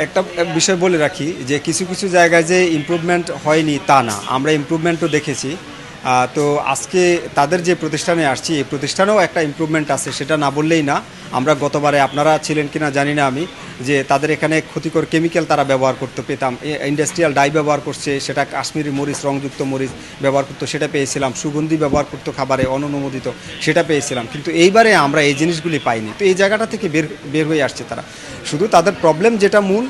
একটা বিষয় বলে রাখি যে কিছু কিছু জায়গায় যে ইমপ্রুভমেন্ট হয়নি তা না, আমরা ইমপ্রুভমেন্টও দেখেছি। তো আজকে তাদের যে প্রতিষ্ঠানে আসছি এই প্রতিষ্ঠানেও একটা ইমপ্রুভমেন্ট আছে, সেটা না বললেই না। আমরা গতবারে আপনারা ছিলেন কিনা জানি না আমি, যে তাদের এখানে ক্ষতিকর কেমিক্যাল তারা ব্যবহার করতে পেতাম, ইন্ডাস্ট্রিয়াল ডাই ব্যবহার করছে, সেটা কাশ্মীরি মরিচ, রংযুক্ত মরিচ ব্যবহার করতো, সেটা পেয়েছিলাম। সুগন্ধি ব্যবহার করতো খাবারে অনুমোদিত, সেটা পেয়েছিলাম। কিন্তু এইবারে আমরা এই জিনিসগুলি পাইনি। তো এই জায়গাটা থেকে বের হয়ে আসছে তারা। শুধু তাদের প্রবলেম যেটা মূল,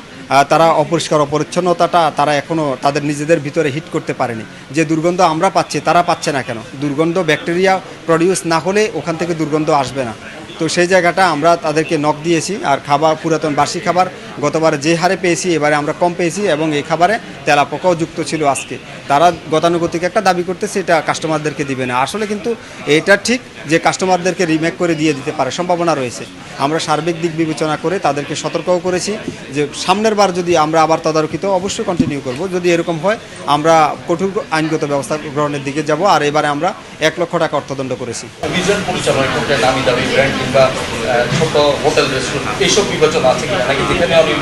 তারা অপরিষ্কার অপরিচ্ছন্নতাটা তারা এখনও তাদের নিজেদের ভিতরে হিট করতে পারেনি। যে দুর্গন্ধ আমরা পাচ্ছি তারা পাচ্ছে না কেন? দুর্গন্ধ ব্যাকটেরিয়া প্রডিউস না হলে ওখান থেকে দুর্গন্ধ আসবে না। তো সেই জায়গাটা আমরা তাদেরকে নক দিয়েছি। আর খাবার, পুরাতন বাসি খাবার গতবারে যে হারে পেয়েছি এবারে আমরা কম পেয়েছি, এবং এই খাবারে তেলাপোকাও যুক্ত ছিল আজকে। তারা গতানুগতিক একটা দাবি করতেছে এটা কাস্টমারদেরকে দিবে না। আসলে কিন্তু এটা ঠিক যে কাস্টমারদেরকে রিমেক করে দিয়ে দিতে পারে, সম্ভাবনা রয়েছে। আমরা সার্বিক দিক বিবেচনা করে তাদেরকে সতর্কও করেছি যে সামনের বার যদি আমরা আবার তদারকিত অবশ্যই কন্টিনিউ করব। যদি এরকম হয় আমরা কঠোর আইনগত ব্যবস্থা গ্রহণের দিকে যাব। আর এবারে আমরা 1 লক্ষ টাকা অর্থদণ্ড করেছি। অভিযান পরিচালনা করতে নামি দামি ব্র্যান্ড কিংবা ছোট হোটেল রেস্টুরেন্ট এইসব বিবেচনা আছে কিনা, নাকি যেখানে আমি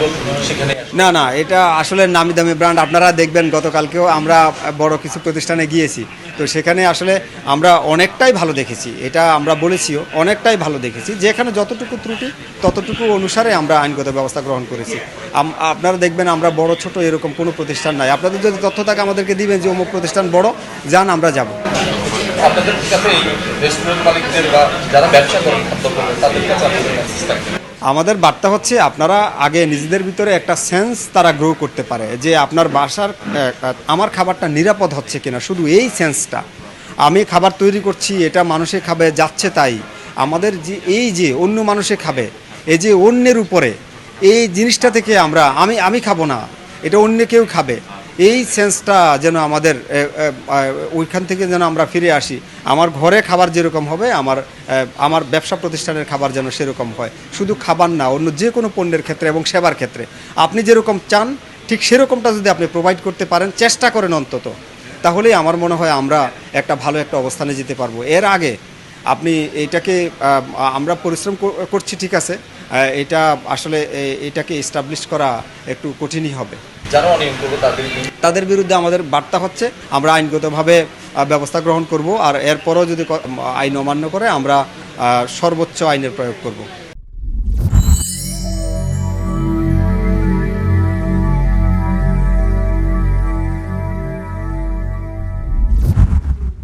সেখানে? না না, এটা আসলে নামি দামি ব্র্যান্ড। আপনারা দেখবেন গতকালকেও আমরা বড় কিছু প্রতিষ্ঠানে গিয়েছি, তো সেখানে আসলে আমরা অনেকটাই ভালো দেখেছি। এটা আমরা বলেছিও, অনেকটাই ভালো দেখেছি। যেখানে যতটুকু ত্রুটি ততটুকু অনুসারে আমরা আইনগত ব্যবস্থা গ্রহণ করেছি। আপনারা দেখবেন আমরা বড় ছোট এরকম কোনো প্রতিষ্ঠান নাই। আপনাদের যদি তথ্য থাকে আমাদেরকে দিবেন যে অমুক প্রতিষ্ঠান বড়, যান আমরা যাব। আপনাদের কাছে এই রেস্টুরেন্ট মালিকদের বা যারা ব্যবসা করেন খাদ্য করেন তাদের কাছে আপনাদের মেসেজ থাকবে? আমাদের বার্তা হচ্ছে আপনারা আগে নিজেদের ভিতরে একটা সেন্স তারা গ্রো করতে পারে যে আপনার বাসার আমার খাবারটা নিরাপদ হচ্ছে কিনা। শুধু এই সেন্সটা, আমি খাবার তৈরি করছি এটা মানুষে খাবে যাচ্ছে তাই। আমাদের যে এই যে অন্য মানুষে খাবে, এই যে অন্যের উপরে এই জিনিসটা থেকে আমি খাবো না, এটা অন্য কেউ খাবে, এই সেন্সটা যেন আমাদের ওইখান থেকে যেন আমরা ফিরে আসি। আমার ঘরে খাবার যেরকম হবে আমার ব্যবসা প্রতিষ্ঠানের খাবার যেন সেরকম হয়। শুধু খাবার না, অন্য যে কোনো পণ্যের ক্ষেত্রে এবং সেবার ক্ষেত্রে আপনি যেরকম চান ঠিক সেরকমটা যদি আপনি প্রোভাইড করতে পারেন, চেষ্টা করেন অন্তত, তাহলেই আমার মনে হয় আমরা একটা ভালো একটা অবস্থানে যেতে পারবো। এর আগে আপনি এইটাকে আমরা পরিশ্রম করছি ঠিক আছে, এটা আসলে এটাকে এস্টাবলিশ করা একটু কঠিনই হবে। যারা অনিয়ম করবে তাদের বিরুদ্ধে আমাদের বার্তা হচ্ছে আমরা আইনগতভাবে ব্যবস্থা গ্রহণ করব। আর এরপরও যদি আইন অমান্য করে আমরা সর্বোচ্চ আইনের প্রয়োগ করব।